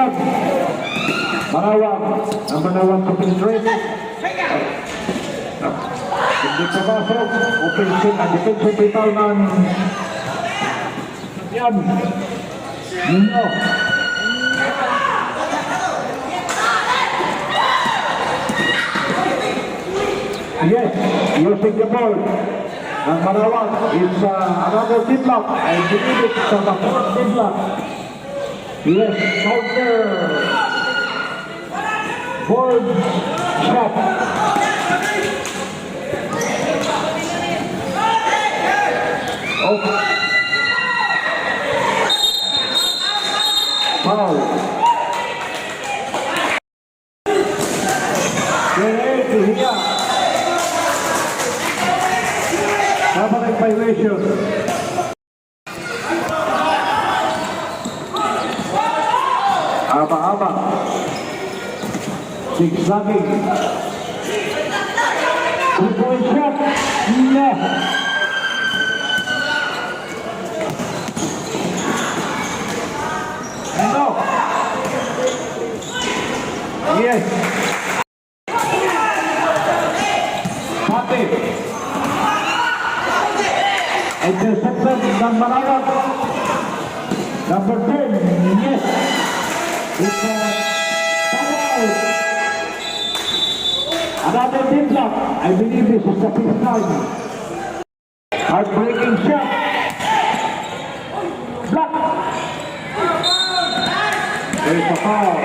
Kapyan. Marawang. Ang Marawang to penetrate. Hindi papasok. Offensive and defensive vital ng Kapyan. Nino. Yes, using the ball. Ang Marawang is another tip lock. I believe it's the fourth tip lock. Yes, counter. Board shot. Okay. Foul. Hiya. Dapat ang violation. Aba-aba. Zigzagging. Two-point shot. Yeah. Ano? Yes. Pati. Interception ng Marawang. Number 10. Yes. It's foul. Another tip lock. I believe this is the fifth time. Heartbreaking shot. Block. There's a foul.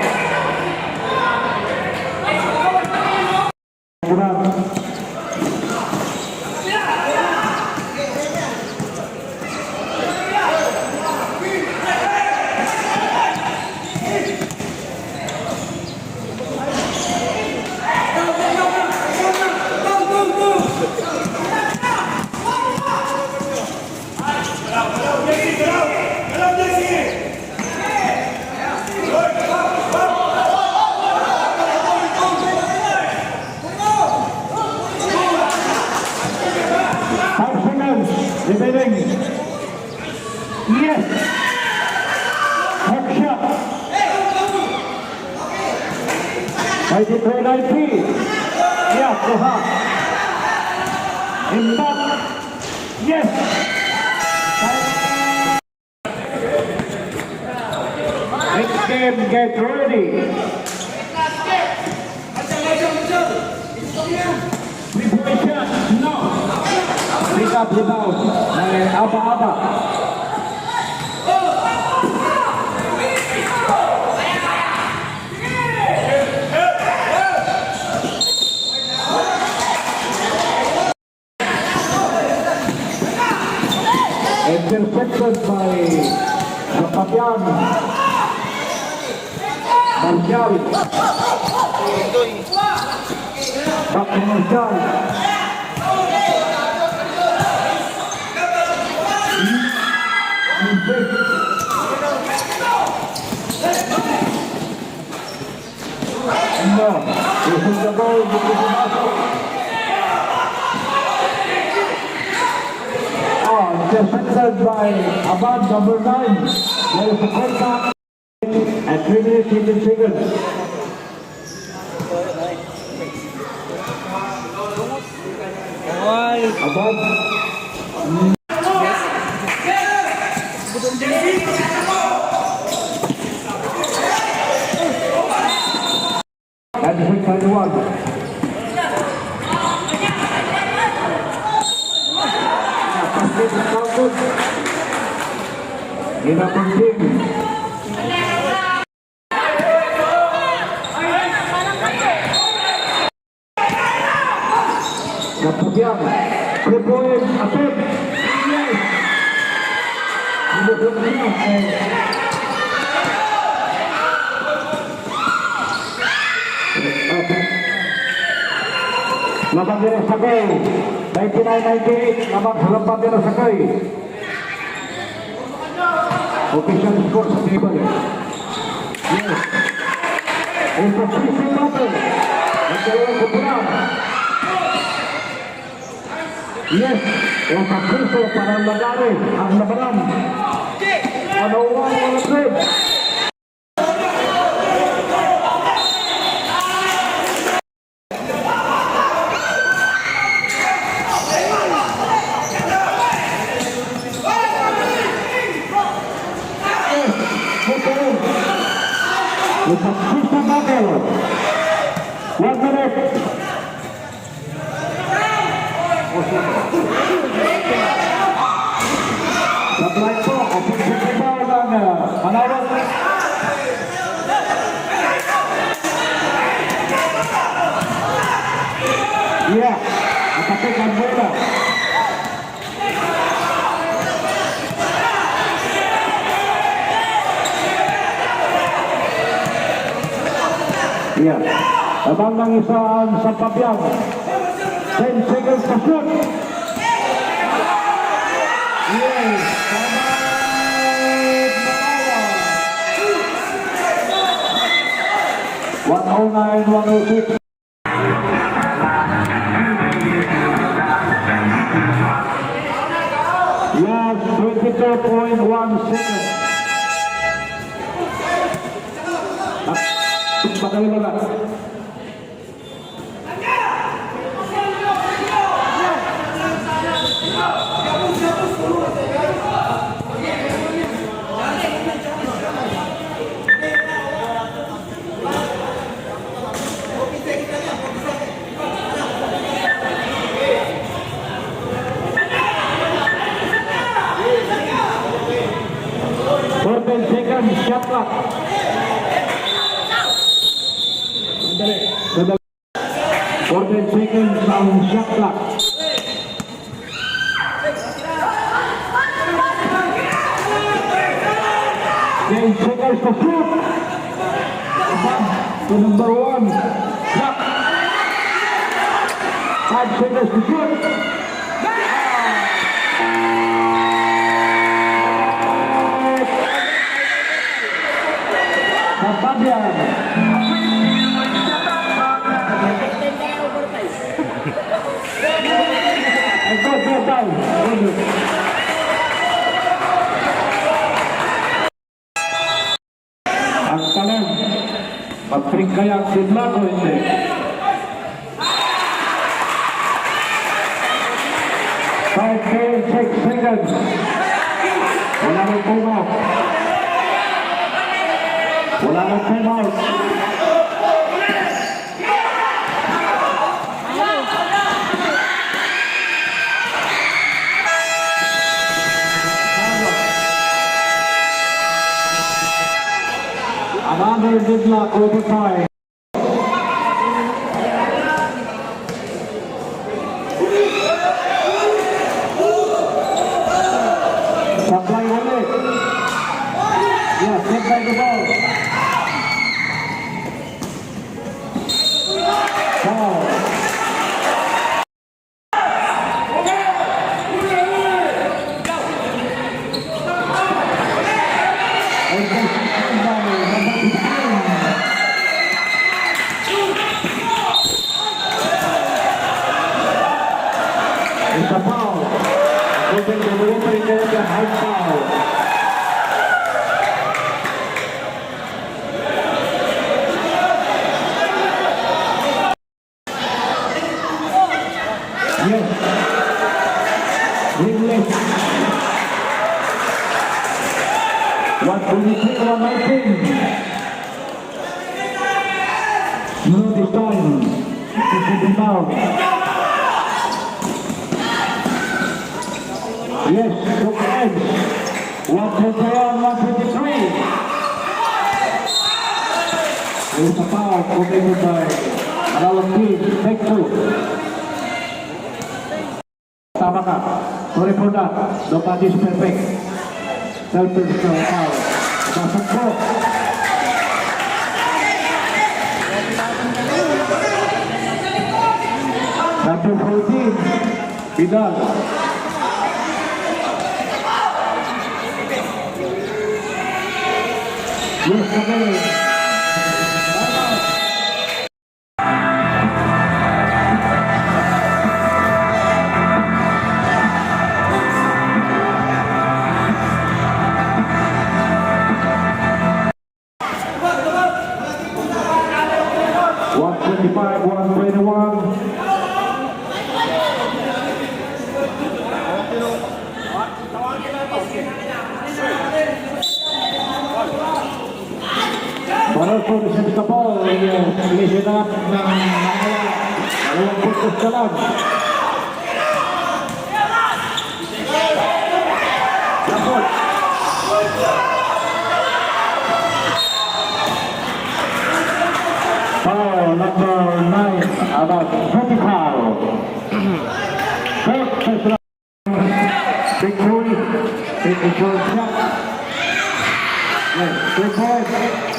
Remaining. Yes. Hook shot. 93-90. Yeah, Koha. Impact. Yes. Next game, get ready. Three-point shot. No. Pick up rebound. Aba-aba. Intercepted by Kapyan. Marcial. Back to Marcial. No, this is the ball. Intercepted by Abad, number 9. There is a contact at 3 minutes 18 seconds. Abad. And hit by the one. Ina penting. Kapyan, 3-point attempt. Yes. Laban din ang Sagay. 99-98. Laban din ang Sagay. Official score sa table. Yes. It's a 3-3 battle. Ang dalawang kupunan. Yes. Yung kapriso para magari ang labanan. 101-103. It's a pistol battle. 1 minute. Supply po, offensive rebound ng Manawan. Yeah, atake ang bola. Yeah, abang ng isang sa Pabiang. 10 seconds to shoot. Yes, Manawan. 109-106. Yes, 22.1 seconds. Pakayo na. Seconds, shot clock. 14 seconds ang shot clock. 10 seconds to shoot. To number 1. Shot. 5 seconds to shoot. Fabian. Go down. Ang tanong, mag-trink kaya ang sidlan o hindi? Five, 6 seconds. Wala nang timeout. Wala nang timeout. Another deadlock overtime. Supply ulit. Yes, take by the ball. Foul. It's a foul. Moving the movement there, the high foul. Yes. Winless. 123, 119. No, this time. This is now. Yes, look ahead. 121, 123. There's a foul committed by another team. Take two. Tama ka. Sorry for that. Nobody's perfect. Self-personal foul. Pasok po. Number 14, Vidal. Yes, again. $125, $121. Barroso receives the ball. Yes, listen up ng Manawag. Dalawang puntos ka lang. Lapot. Foul number 9 about vertical. Fourth personal victory. Big shot. Yes, good boy.